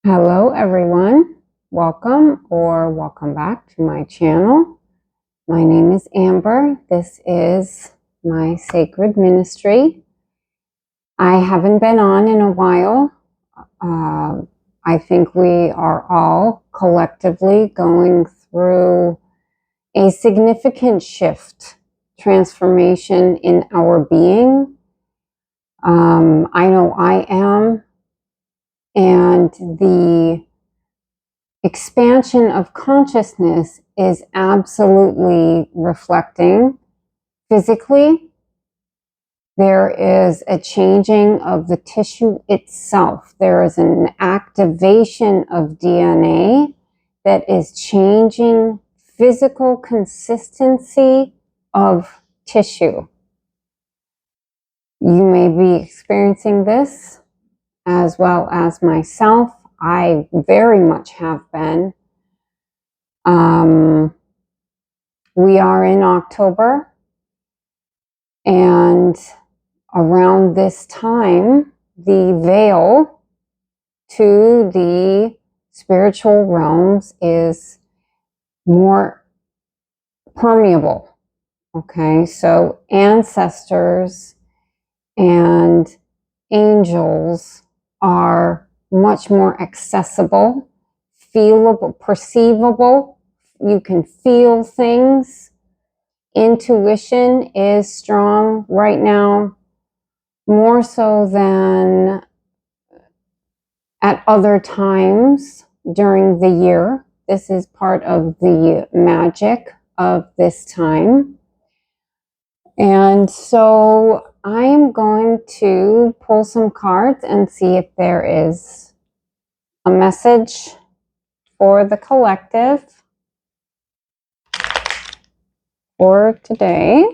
Hello everyone, welcome or welcome back to my channel. My name is Amber. This is my sacred ministry. I haven't been on in a while. I think we are all collectively going through a significant shift, transformation in our being. I know I am, and the expansion of consciousness is absolutely reflecting physically. There is a changing of the tissue itself. There is an activation of DNA that is changing physical consistency of tissue. You may be experiencing this as well as myself. I very much have been. We are in October, and around this time, the veil to the spiritual realms is more permeable. Okay, so ancestors and angels are much more accessible, feelable, perceivable. You can feel things. Intuition is strong right now, more so than at other times during the year. This is part of the magic of this time. And so I am going to pull some cards and see if there is a message for the collective for today.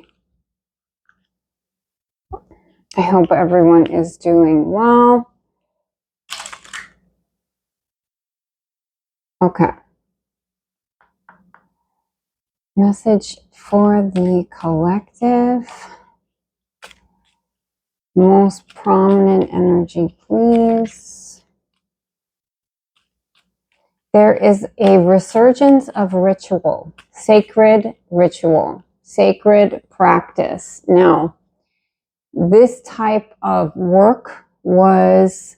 I hope everyone is doing well. Okay. Message for the collective. Most prominent energy, please. There is a resurgence of ritual, sacred practice. Now, this type of work was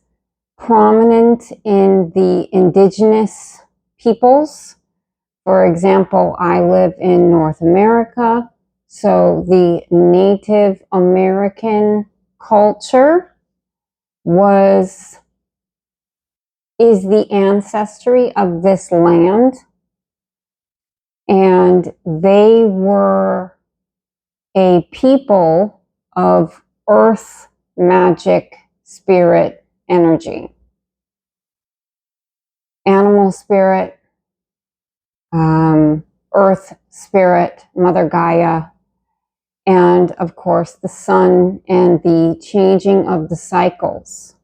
prominent in the indigenous peoples. For example, I live in North America, so the Native American culture is the ancestry of this land, and they were a people of earth magic spirit energy, animal spirit, earth spirit, Mother Gaia, and of course the sun and the changing of the cycles.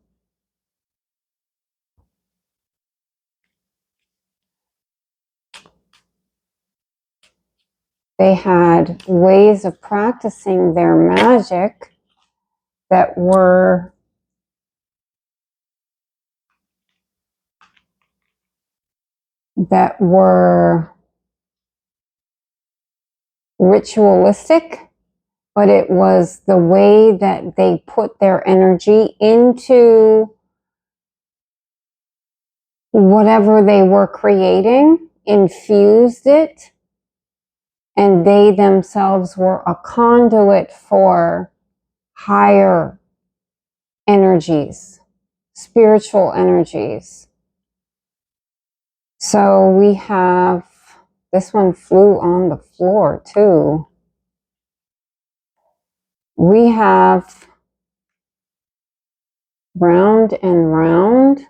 They had ways of practicing their magic that were ritualistic, but it was the way that they put their energy into whatever they were creating, infused it, and they themselves were a conduit for higher energies, spiritual energies. So we have, this one flew on the floor too. We have round and round,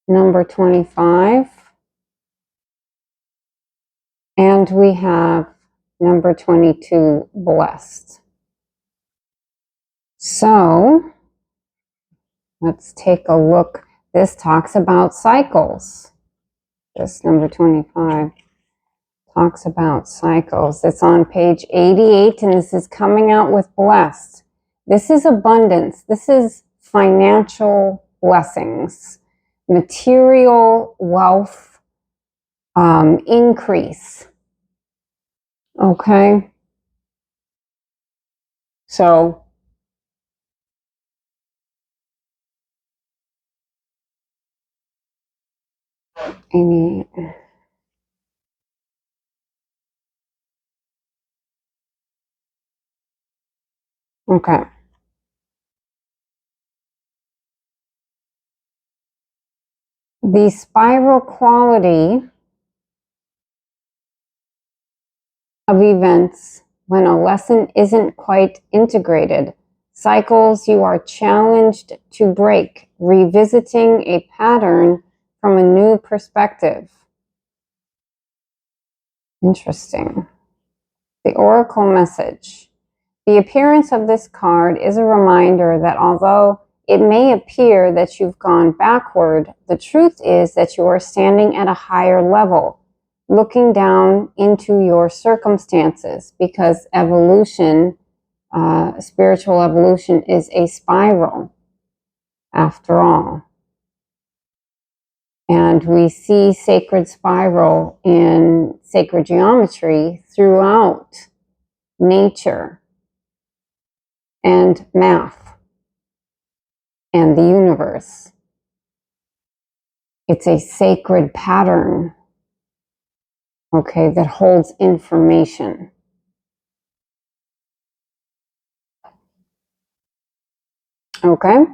number 25. And we have number 22, blessed. So let's take a look. This talks about cycles. This number 25 talks about cycles. It's on page 88, and this is coming out with blessed. This is abundance. This is financial blessings, material wealth increase. Okay? So, Amy. Okay. The spiral quality of events when a lesson isn't quite integrated, cycles you are challenged to break, revisiting a pattern from a new perspective. Interesting. The Oracle message. The appearance of this card is a reminder that although it may appear that you've gone backward, the truth is that you are standing at a higher level, looking down into your circumstances, because evolution, spiritual evolution, is a spiral after all. And we see sacred spiral in sacred geometry throughout nature and math and the universe. It's a sacred pattern, okay, that holds information. Okay?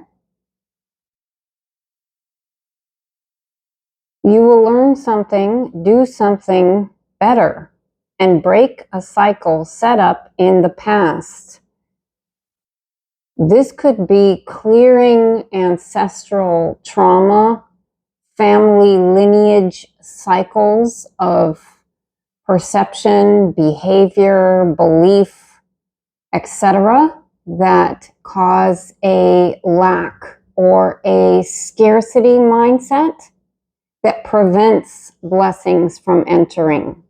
You will learn something, do something better, and break a cycle set up in the past. This could be clearing ancestral trauma, family lineage cycles of perception, behavior, belief, etc., that cause a lack or a scarcity mindset that prevents blessings from entering.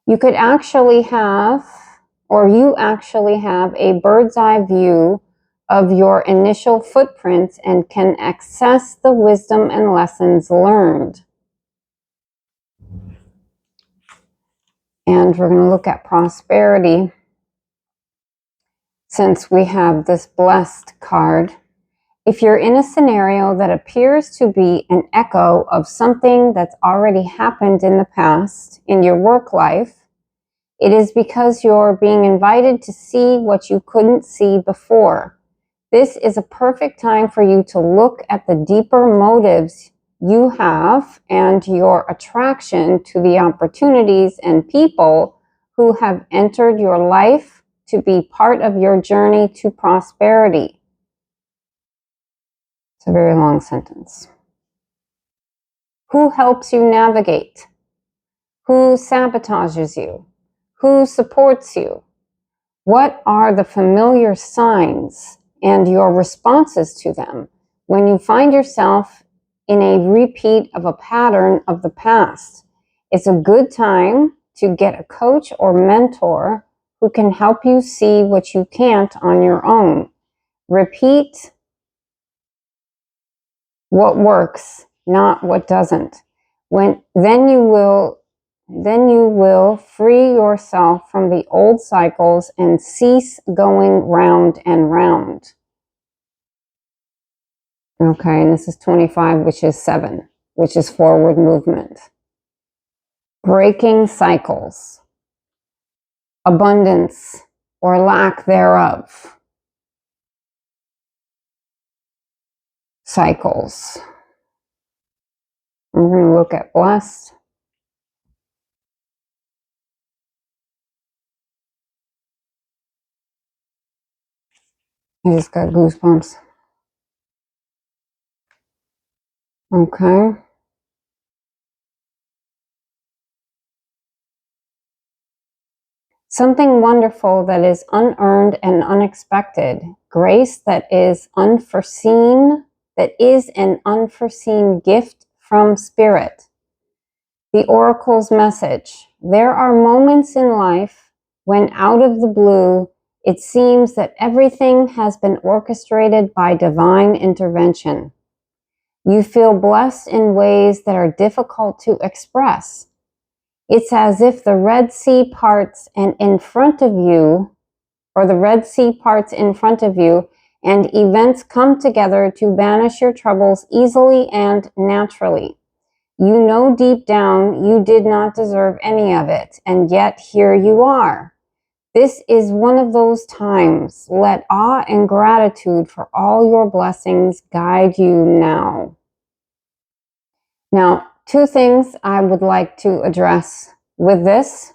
You could actually have, or you actually have, a bird's eye view of your initial footprints and can access the wisdom and lessons learned. And we're going to look at prosperity since we have this blessed card. If you're in a scenario that appears to be an echo of something that's already happened in the past in your work life, it is because you're being invited to see what you couldn't see before. This is a perfect time for you to look at the deeper motives you have and your attraction to the opportunities and people who have entered your life to be part of your journey to prosperity. It's a very long sentence. Who helps you navigate? Who sabotages you? Who supports you? What are the familiar signs and your responses to them when you find yourself in a repeat of a pattern of the past? It's a good time to get a coach or mentor who can help you see what you can't on your own. Repeat what works, not what doesn't. Then you will free yourself from the old cycles and cease going round and round. Okay, and this is 25, which is 7, which is forward movement. Breaking cycles. Abundance or lack thereof. Cycles. I'm going to look at blessed. I just got goosebumps. Okay. Something wonderful that is unearned and unexpected. Grace that is unforeseen, that is an unforeseen gift from Spirit. The Oracle's message. There are moments in life when out of the blue, It seems that everything has been orchestrated by divine intervention. You feel blessed in ways that are difficult to express. It's as if the Red Sea parts and in front of you, or the Red Sea parts in front of you, and events come together to banish your troubles easily and naturally. You know deep down you did not deserve any of it, and yet here you are. This is one of those times. Let awe and gratitude for all your blessings guide you now. Now, two things I would like to address with this.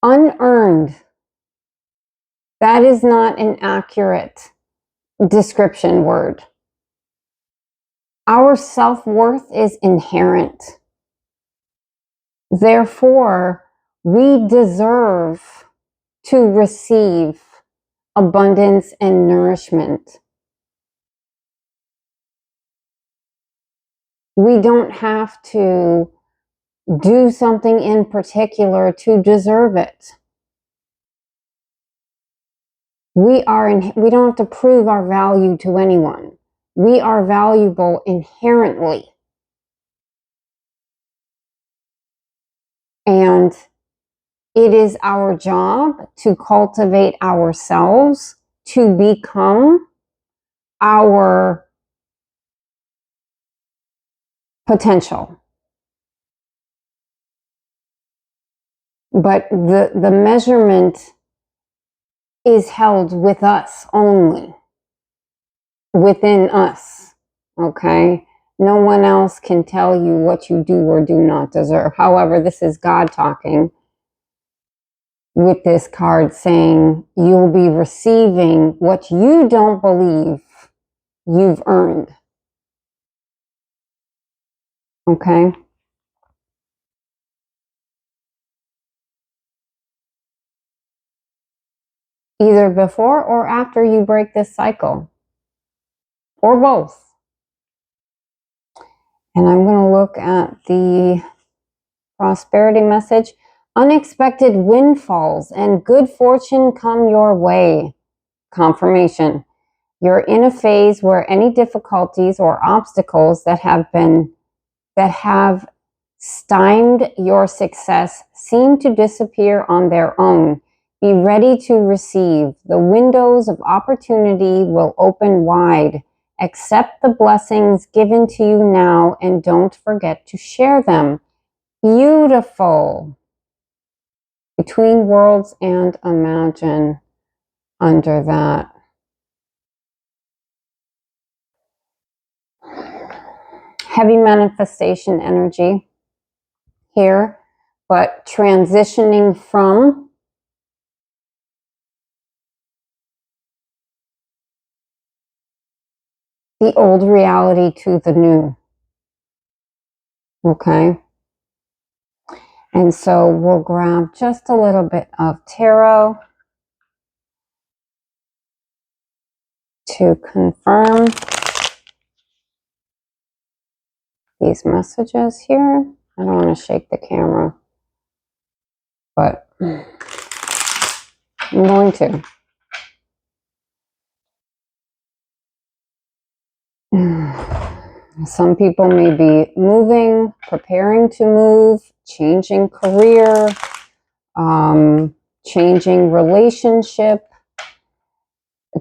Unearned. That is not an accurate description word. Our self-worth is inherent. Therefore, we deserve to receive abundance and nourishment. We don't have to do something in particular to deserve it. We don't have to prove our value to anyone. We are valuable inherently. And it is our job to cultivate ourselves to become our potential. But the measurement is held with us only, within us, okay? No one else can tell you what you do or do not deserve. However, this is God talking with this card saying you'll be receiving what you don't believe you've earned, okay? Either before or after you break this cycle, or both. And I'm going to look at the prosperity message. Unexpected windfalls and good fortune come your way. Confirmation. You're in a phase where any difficulties or obstacles that have stymied your success seem to disappear on their own. Be ready to receive. The windows of opportunity will open wide. Accept the blessings given to you now and don't forget to share them. Beautiful. Between worlds and imagine under that. Heavy manifestation energy here, but transitioning from the old reality to the new. Okay? And so we'll grab just a little bit of tarot to confirm these messages here. I don't want to shake the camera, but I'm going to. Some people may be moving, preparing to move, changing career, changing relationship,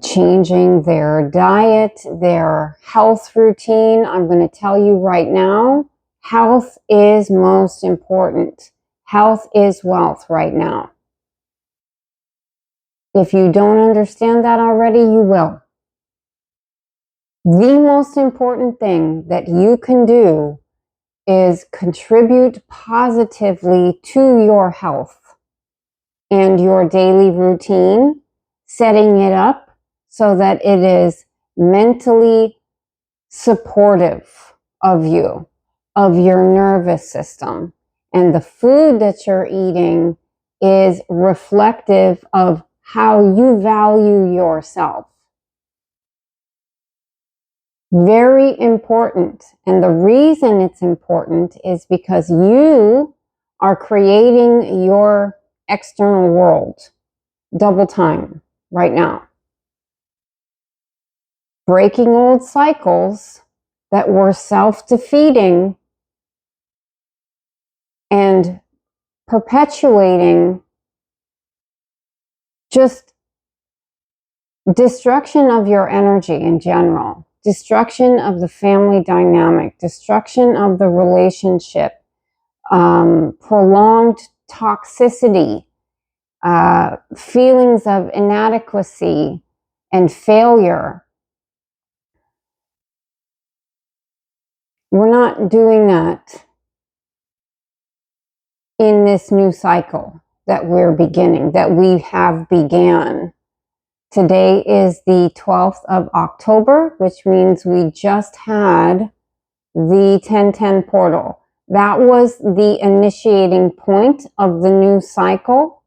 changing their diet, their health routine. I'm going to tell you right now, health is most important. Health is wealth right now. If you don't understand that already, you will. The most important thing that you can do is contribute positively to your health and your daily routine, setting it up so that it is mentally supportive of you, of your nervous system. And the food that you're eating is reflective of how you value yourself. Very important. And the reason it's important is because you are creating your external world. double time right now. Breaking old cycles that were self-defeating and perpetuating just destruction of your energy in general, destruction of the family dynamic, destruction of the relationship, prolonged toxicity, feelings of inadequacy and failure. We're not doing that in this new cycle that we're beginning, that we have began. Today is the 12th of October, which means we just had the 1010 portal. That was the initiating point of the new cycle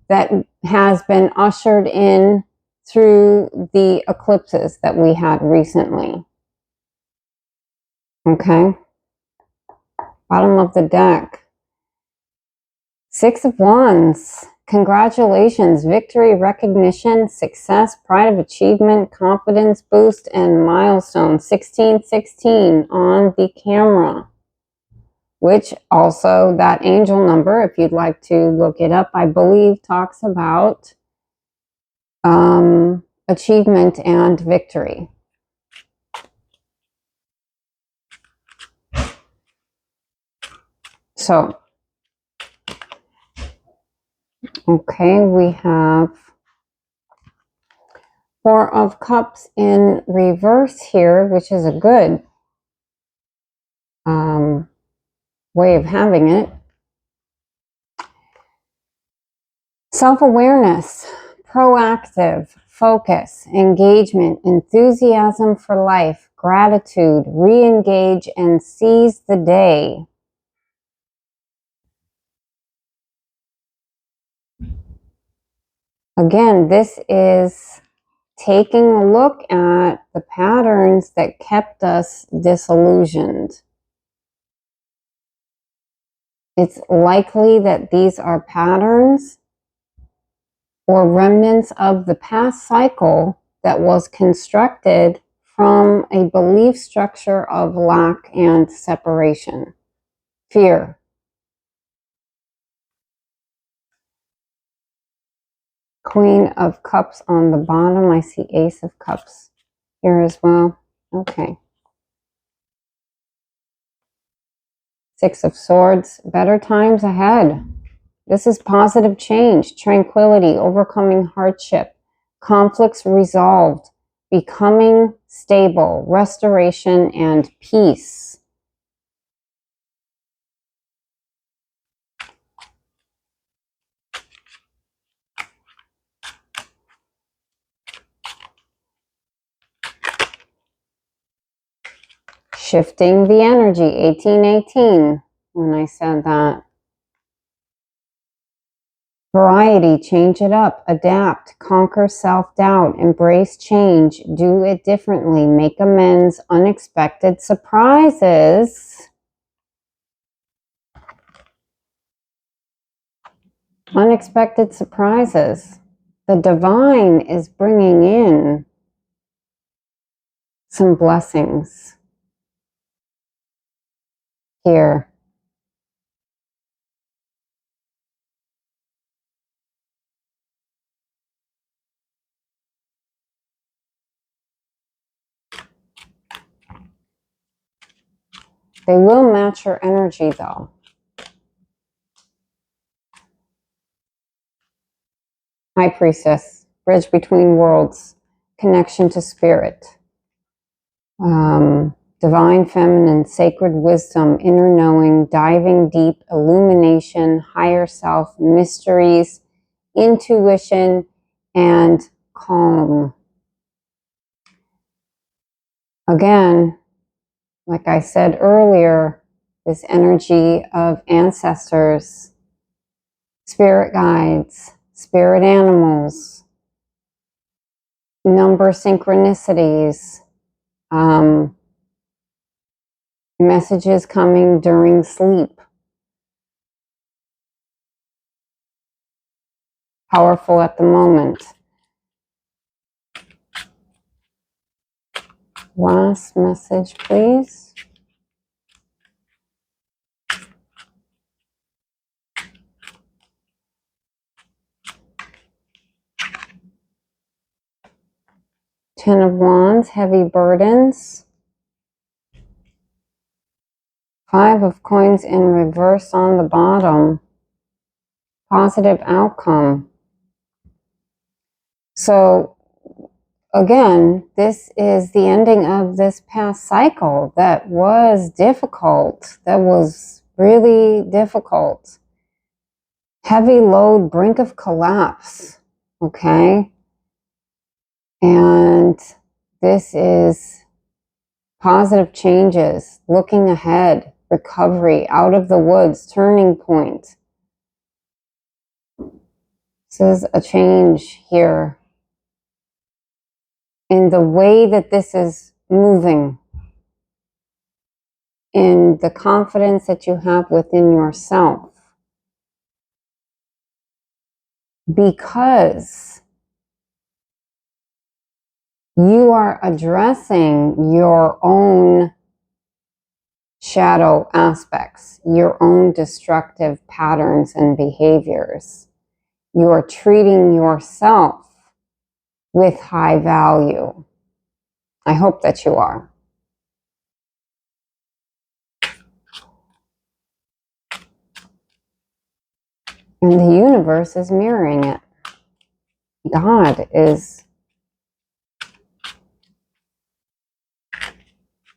that has been ushered in through the eclipses that we had recently. Okay. Bottom of the deck. Six of Wands. Congratulations, victory, recognition, success, pride of achievement, confidence boost, and milestone. 1616 on the camera, which also that angel number, if you'd like to look it up, I believe talks about achievement and victory. So, okay, we have Four of Cups in reverse here, which is a good way of having it. Self-awareness, proactive, focus, engagement, enthusiasm for life, gratitude, re-engage, and seize the day. Again, this is taking a look at the patterns that kept us disillusioned. It's likely that these are patterns or remnants of the past cycle that was constructed from a belief structure of lack and separation, fear. Queen of Cups on the bottom. I see Ace of Cups here as well. Okay. Six of Swords. Better times ahead. This is positive change, tranquility, overcoming hardship, conflicts resolved, becoming stable, restoration, and peace. Shifting the energy, 1818, when I said that. Variety, change it up, adapt, conquer self-doubt, embrace change, do it differently, make amends, unexpected surprises. Unexpected surprises. The divine is bringing in some blessings here. They will match your energy though. High Priestess, bridge between worlds, connection to spirit. Divine feminine, sacred wisdom, inner knowing, diving deep, illumination, higher self, mysteries, intuition, and calm. Again, like I said earlier, this energy of ancestors, spirit guides, spirit animals, number synchronicities, messages coming during sleep. powerful at the moment. Last message, please. Ten of Wands, heavy burdens. Five of Coins in reverse on the bottom. Positive outcome. So, again, this is the ending of this past cycle that was difficult, that was really difficult. Heavy load, brink of collapse, okay? And this is positive changes, looking ahead, recovery, out of the woods, turning point. This is a change here in the way that this is moving, in the confidence that you have within yourself. Because you are addressing your own shadow aspects, your own destructive patterns and behaviors. You are treating yourself with high value. I hope that you are. And the universe is mirroring it. God is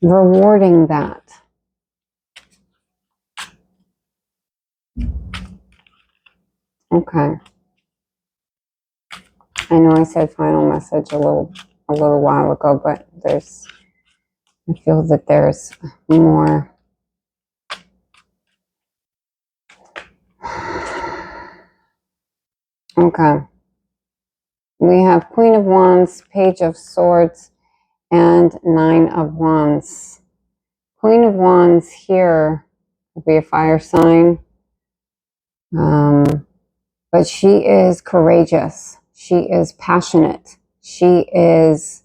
rewarding that. Okay. I know I said final message a little while ago, but I feel that there's more. Okay. We have Queen of Wands, Page of Swords, and Nine of Wands. Queen of Wands here would be a fire sign. But she is courageous. She is passionate. She is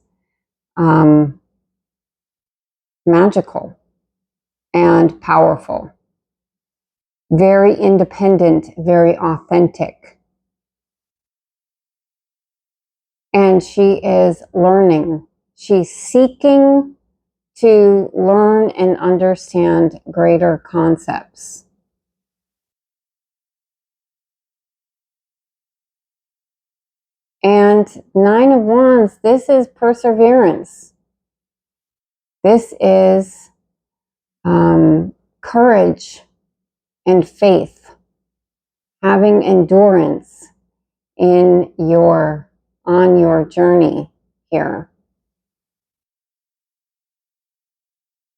magical and powerful. Very independent, very authentic. And she is learning. She's seeking to learn and understand greater concepts. And Nine of Wands, this is perseverance. This is courage and faith, having endurance on your journey here.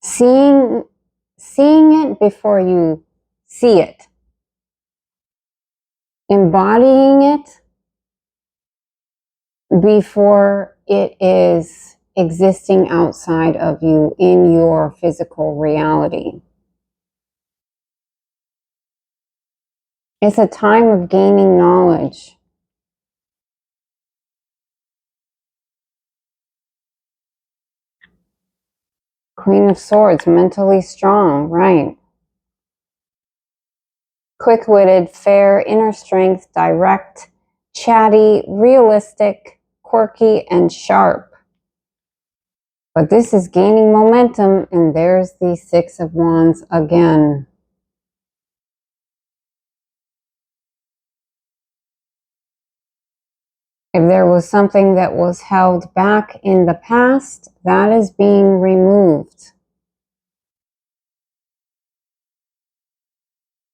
Seeing it before you see it. Embodying it before it is existing outside of you in your physical reality. It's a time of gaining knowledge. Queen of Swords, mentally strong, right? Quick-witted, fair, inner strength, direct, chatty, realistic, quirky, and sharp. But this is gaining momentum, and there's the Six of Wands again. If there was something that was held back in the past, that is being removed.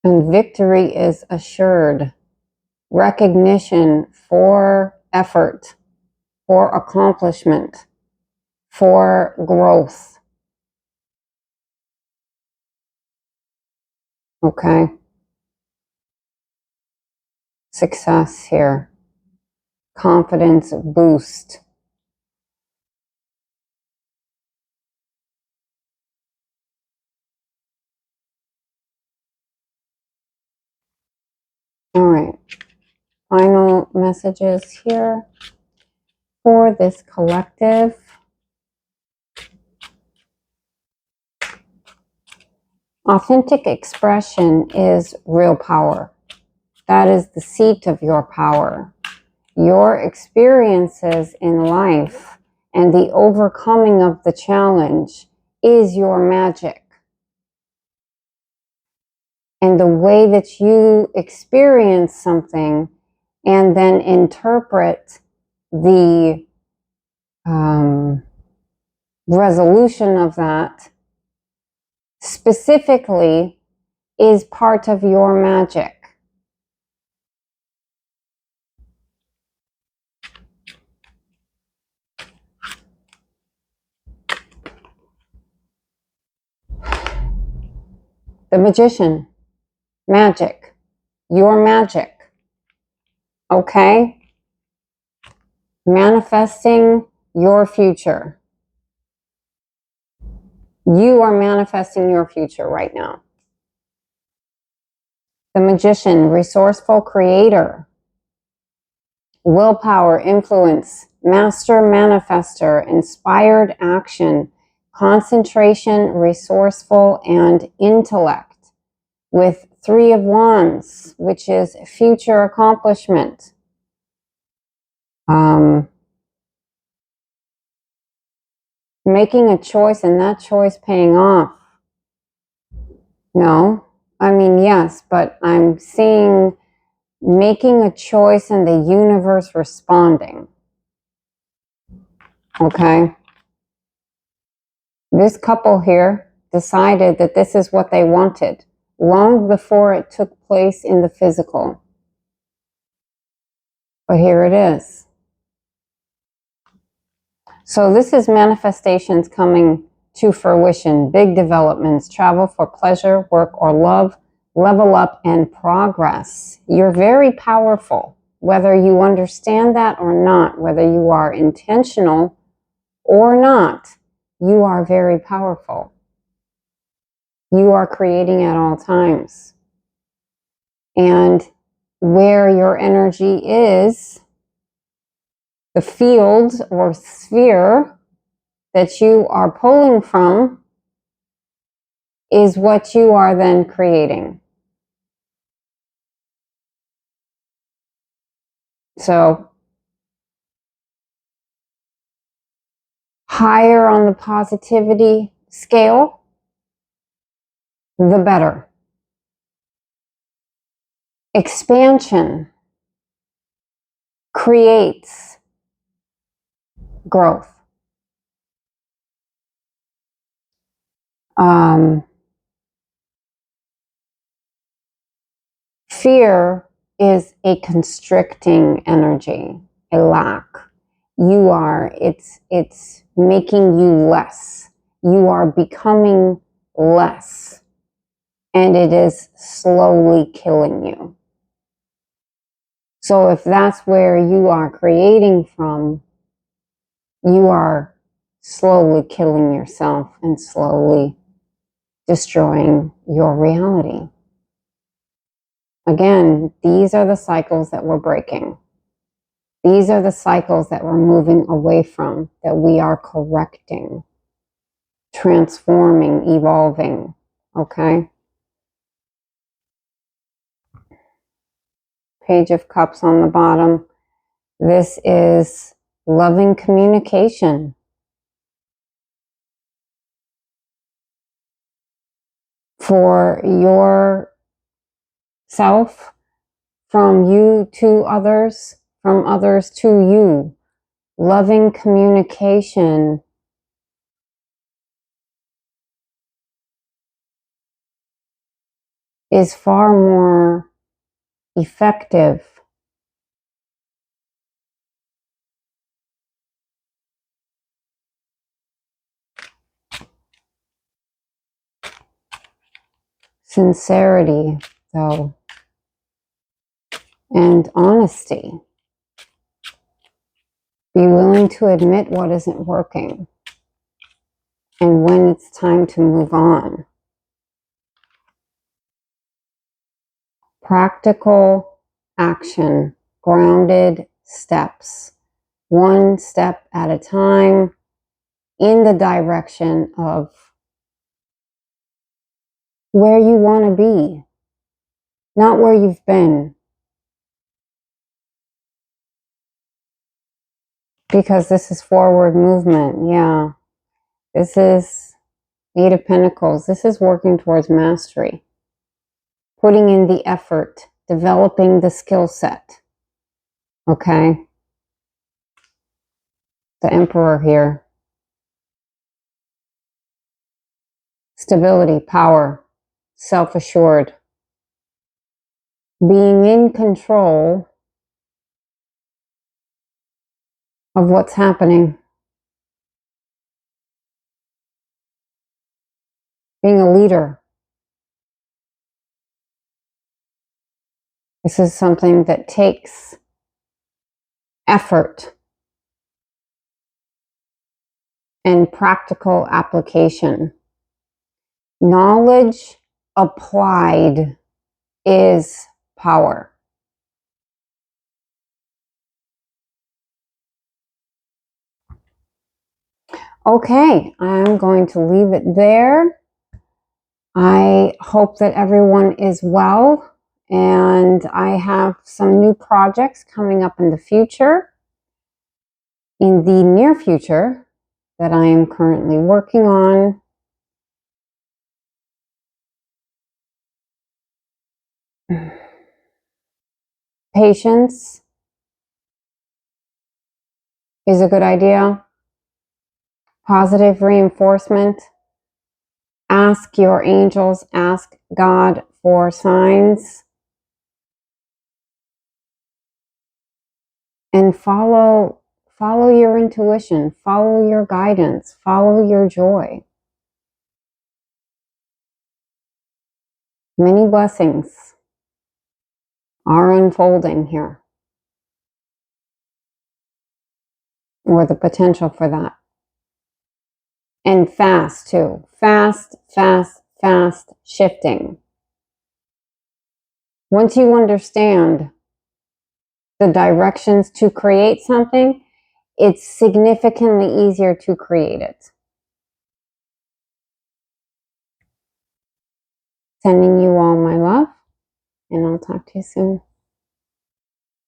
And victory is assured. Recognition for effort, for accomplishment, for growth. Okay? Success here. Confidence boost. All right. final messages here for this collective. Authentic expression is real power. That is the seat of your power. Your experiences in life and the overcoming of the challenge is your magic. And the way that you experience something and then interpret the resolution of that specifically is part of your magic. The magician, magic, your magic, okay? Manifesting your future. You are manifesting your future right now. The magician, resourceful creator, willpower, influence, master manifester, inspired action, concentration, resourceful, and intellect. With 3 of Wands, which is future accomplishment. Making a choice and that choice paying off. No, I mean, yes, but I'm seeing making a choice and the universe responding. Okay. This couple here decided that this is what they wanted long before it took place in the physical. But here it is. So this is manifestations coming to fruition, big developments, travel for pleasure, work or love, level up and progress. You're very powerful, whether you understand that or not, whether you are intentional or not, you are very powerful. You are creating at all times. And where your energy is, the field or sphere that you are pulling from is what you are then creating. So, higher on the positivity scale, the better. Expansion creates growth. Fear is a constricting energy, a lack. It's making you less. You are becoming less. And it is slowly killing you. So if that's where you are creating from, you are slowly killing yourself and slowly destroying your reality. Again, these are the cycles that we're breaking. These are the cycles that we're moving away from, that we are correcting, transforming, evolving, okay? Page of Cups on the bottom. This is loving communication. For yourself, from you to others, from others to you. Loving communication is far more effective sincerity, though, and honesty. Be willing to admit what isn't working and when it's time to move on. Practical action grounded steps, one step at a time, in the direction of where you want to be, not where you've been. Because this is forward movement, yeah. This is Eight of Pentacles. This is working towards mastery, putting in the effort, developing the skill set. Okay? The Emperor here. Stability, power, self-assured, being in control of what's happening, being a leader. This is something that takes effort and practical application. Knowledge applied is power. Okay, I'm going to leave it there. I hope that everyone is well, and I have some new projects coming up in the future, in the near future, that I am currently working on. Patience is a good idea. Positive reinforcement. Ask your angels, ask God for signs. And follow your intuition, follow your guidance, follow your joy. Many blessings are unfolding here, or the potential for that. And fast too. Fast, fast, fast shifting. Once you understand the directions to create something, it's significantly easier to create it. Sending you all my love, and I'll talk to you soon.